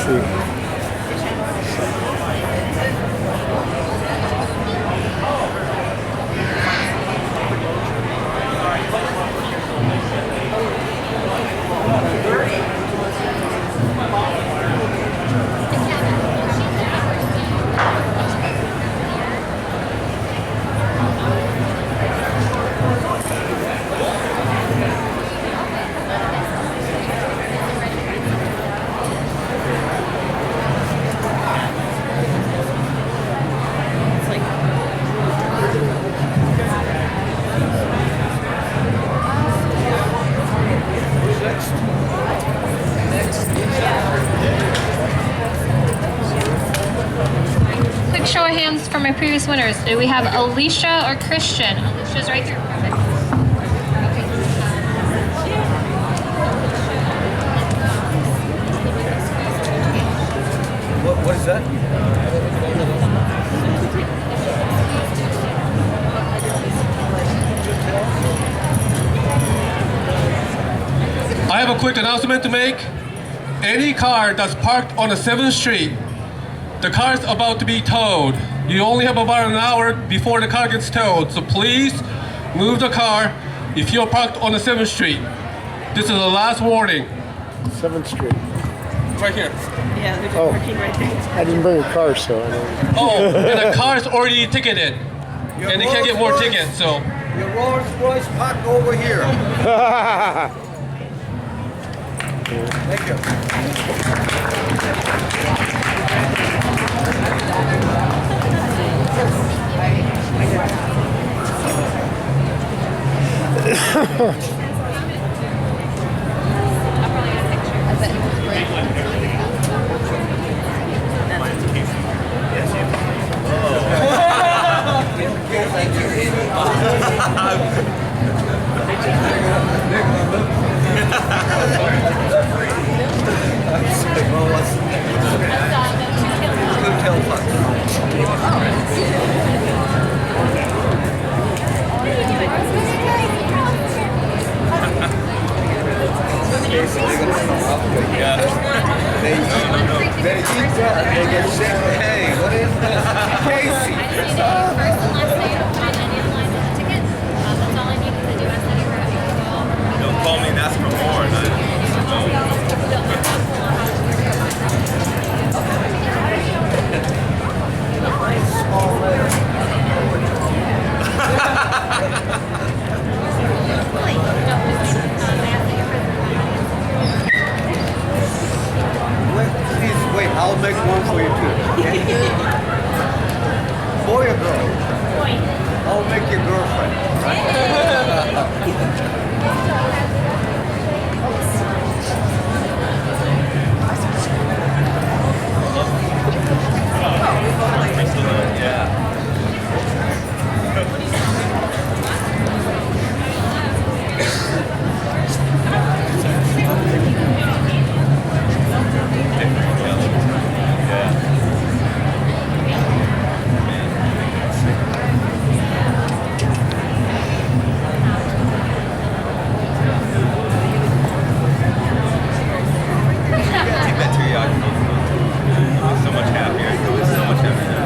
Street. Quick show of hands for my previous winners. Do we have Alicia or Christian? Alicia's right here. Perfect. What is that? I have a quick announcement to make. Any car that's parked on the 7th Street, the car's about to be towed. You only have about an hour before the car gets towed, so please move the car if you're parked on the 7th Street. This is the last warning. 7th Street. Right here. Yeah, they're just Oh. parking right there. I didn't bring a car, so I don't. Oh, and the car's already ticketed, and they can't get more tickets, so. Your Rolls Royce parked over here. Thank you. They eat that and they get sick. Hey, what is this? Casey. I just need to first and last name, and I need a line with the ticket. That's all I need because I do ask that you're ready to go. Don't call me and ask for more. Please wait, I'll make one for you too. Okay? Boy or girl? I'll make your girlfriend. So much happier. So much happier.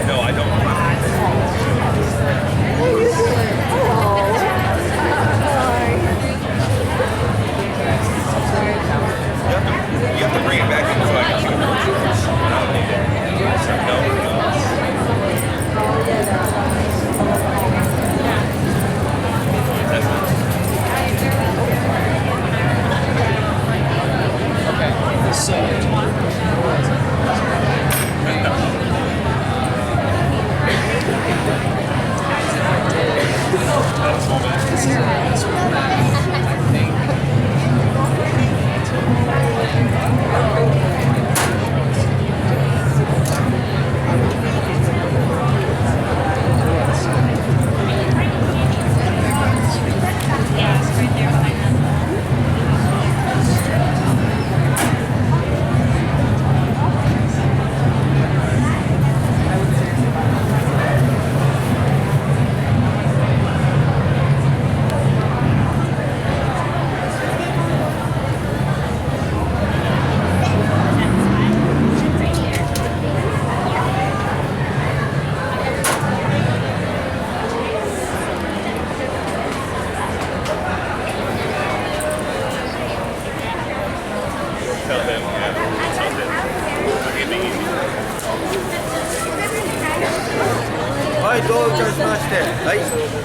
No, I don't. You have to bring it back in so I can chew it. I don't need it. much there? Right?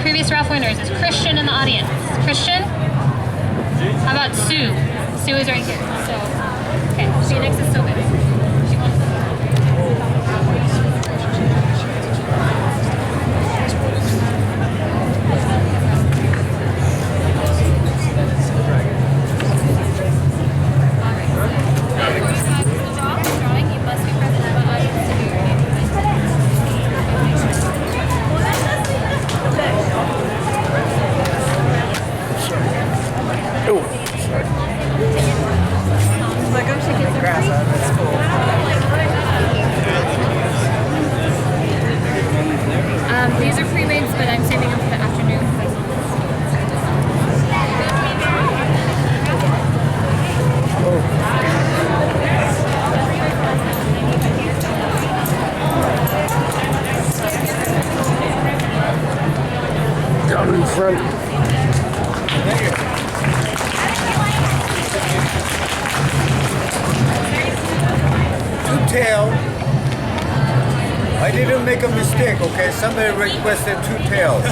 previous Ralph winners is Christian in the audience. Christian? How about Sue? Sue is right here. So, okay, see you next to Sylvan. These are pre-mades, but I'm saving them for the afternoon. Down in front. Two-tail. I didn't make a mistake, okay? Somebody requested two tails.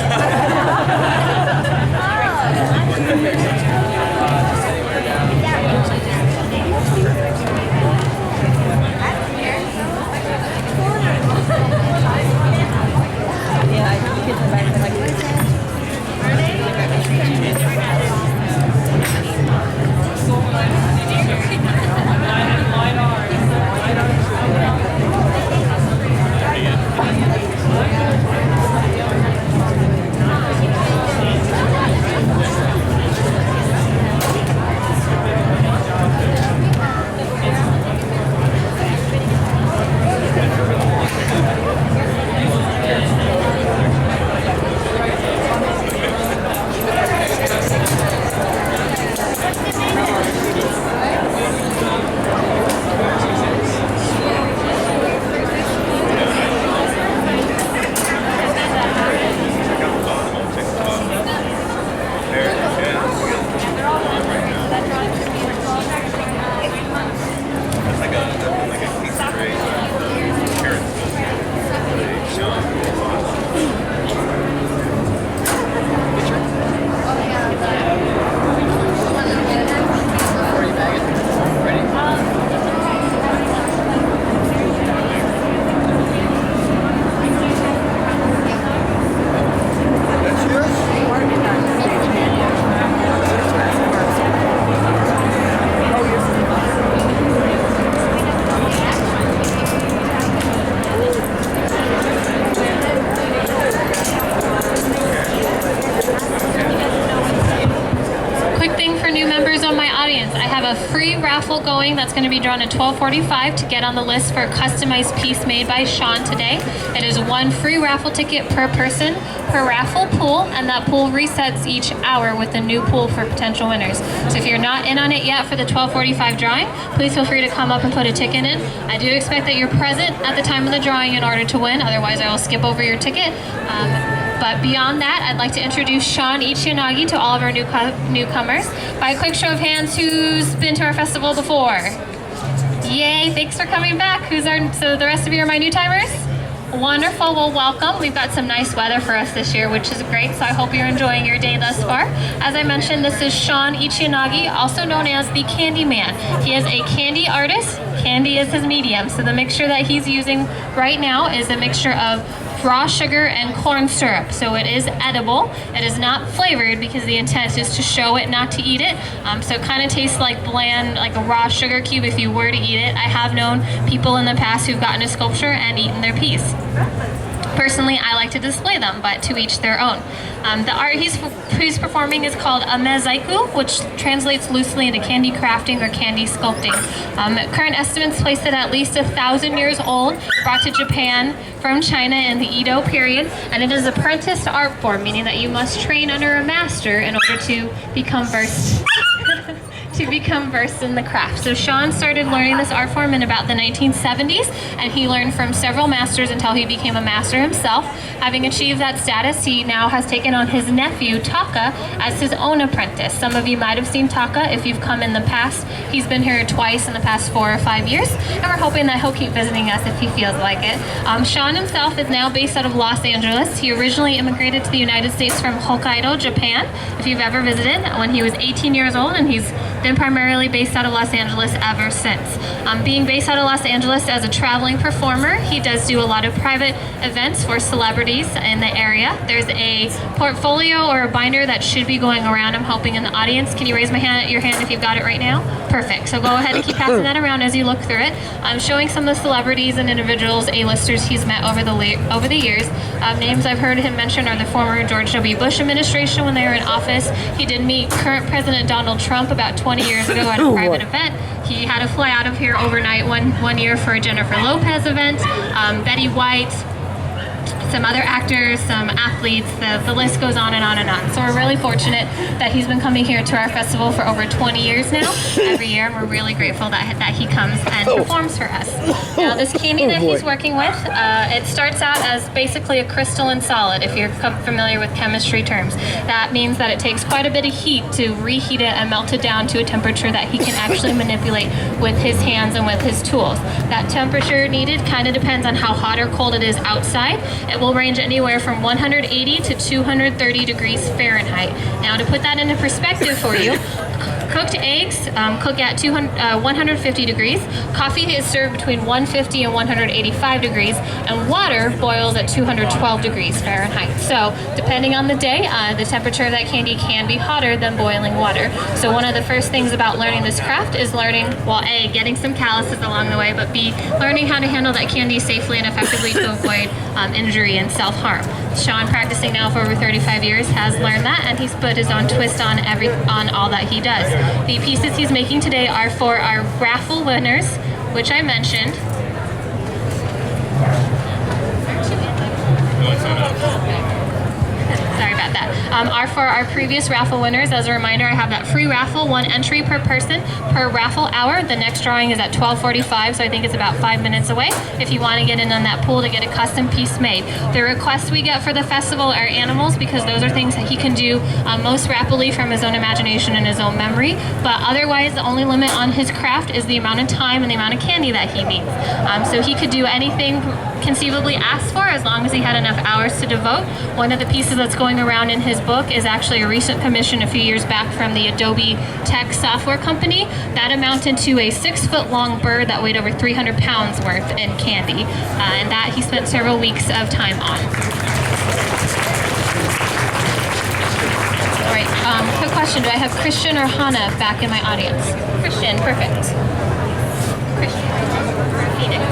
from my audience, I have a free raffle going that's going to be drawn at 12:45 to get on the list for a customized piece made by Sean today. It is one free raffle ticket per person per raffle pool, and that pool resets each hour with a new pool for potential winners. So if you're not in on it yet for the 12:45 drawing, please feel free to come up and put a ticket in. I do expect that you're present at the time of the drawing in order to win, otherwise I will skip over your ticket. But beyond that, I'd like to introduce Sean Ichiyanagi to all of our newcomers. By a quick show of hands, who's been to our festival before? Yay, thanks for coming back. So the rest of you are my new timers? Wonderful, well welcome. We've got some nice weather for us this year, which is great, so I hope you're enjoying your day thus far. As I mentioned, this is Sean Ichiyanagi, also known as the Candy Man. He is a candy artist. Candy is his medium, so the mixture that he's using right now is a mixture of raw sugar and corn syrup, so it is edible. It is not flavored because the intent is to show it, not to eat it. So it kind of tastes like bland, like a raw sugar cube if you were to eat it. I have known people in the past who've gotten a sculpture and eaten their piece. Personally, I like to display them, but to each their own. The art he's performing is called amezaiku, which translates loosely into candy crafting or candy sculpting. Current estimates place it at least 1,000 years old, brought to Japan from China in the Edo period, and it is apprenticed art form, meaning that you must train under a master in order to become versed in the craft. So Sean started learning this art form in about the 1970s, and he learned from several masters until he became a master himself. Having achieved that status, he now has taken on his nephew, Taka, as his own apprentice. Some of you might have seen Taka if you've come in the past. He's been here twice in the past 4 or 5 years, and we're hoping that he'll keep visiting us if he feels like it. Sean himself is now based out of Los Angeles. He originally immigrated to the United States from Hokkaido, Japan, if you've ever visited, when he was 18 years old, and he's been primarily based out of Los Angeles ever since. Being based out of Los Angeles as a traveling performer, he does do a lot of private events for celebrities in the area. There's a portfolio or a binder that should be going around. I'm hoping in the audience. Can you raise your hand if you've got it right now? Perfect. So go ahead and keep passing that around as you look through it. I'm showing some of the celebrities and individuals, A-listers he's met over the years. Names I've heard him mention are the former George W. Bush administration when they were in office. He did meet current President Donald Trump about 20 years ago at a private event. He had to fly out of here overnight one year for a Jennifer Lopez event. Betty White, some other actors, some athletes, the list goes on and on and on. So we're really fortunate that he's been coming here to our festival for over 20 years now, every year, and we're really grateful that he comes and performs for us. Now this candy that he's working with, it starts out as basically a crystalline solid, if you're familiar with chemistry terms. That means that it takes quite a bit of heat to reheat it and melt it down to a temperature that he can actually manipulate with his hands and with his tools. That temperature needed kind of depends on how hot or cold it is outside. It will range anywhere from 180 to 230 degrees Fahrenheit. Now to put that into perspective for you, cooked eggs cook at 150 degrees. Coffee is served between 150 and 185 degrees, and water boils at 212 degrees Fahrenheit. So depending on the day, the temperature of that candy can be hotter than boiling water. So one of the first things about learning this craft is learning, well, A, getting some calluses along the way, but B, learning how to handle that candy safely and effectively to avoid injury and self-harm. Sean, practicing now for over 35 years, has learned that, and he's put his own twist on all that he does. The pieces he's making today are for our raffle winners, which I mentioned. Sorry about that. Are for our previous raffle winners. As a reminder, I have that free raffle, 1 entry per person per raffle hour. The next drawing is at 12:45, so I think it's about 5 minutes away if you want to get in on that pool to get a custom piece made. The requests we get for the festival are animals, because those are things that he can do most rapidly from his own imagination and his own memory, but otherwise the only limit on his craft is the amount of time and the amount of candy that he needs. So he could do anything conceivably asked for as long as he had enough hours to devote. One of the pieces that's going around in his book is actually a recent commission a few years back from the Adobe Tech software company. That amounted to a 6-foot-long bird that weighed over 300 pounds worth in candy, and that he spent several weeks of time on. All right, quick question. Do I have Christian or Hannah back in my audience? Christian, perfect. Christian, Phoenix.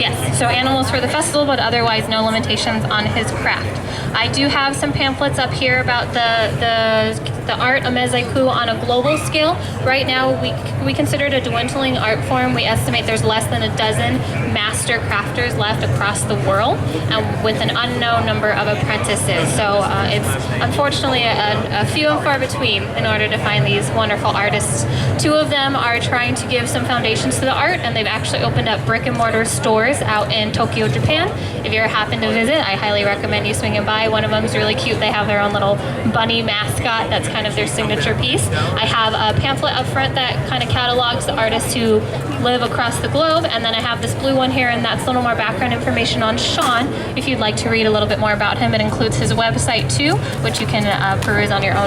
Yes, so animals for the festival, but otherwise no limitations on his craft. I do have some pamphlets up here about the art of Mezaiku on a global scale. Right now, we consider it a dwindling art form. We estimate there's less than a dozen master crafters left across the world, and with an unknown number of apprentices. So it's unfortunately a few and far between in order to find these wonderful artists. Two of them are trying to give some foundations to the art, and they've actually opened up brick and mortar stores out in Tokyo, Japan. If you ever happen to visit, I highly recommend you swinging by. One of them is really cute. They have their own little bunny mascot. That's kind of their signature piece. I have a pamphlet up front that kind of catalogs the artists who live across the globe, and then I have this blue one here, and that's a little more background information on Sean. If you'd like to read a little bit more about him, it includes his website too, which you can peruse on your own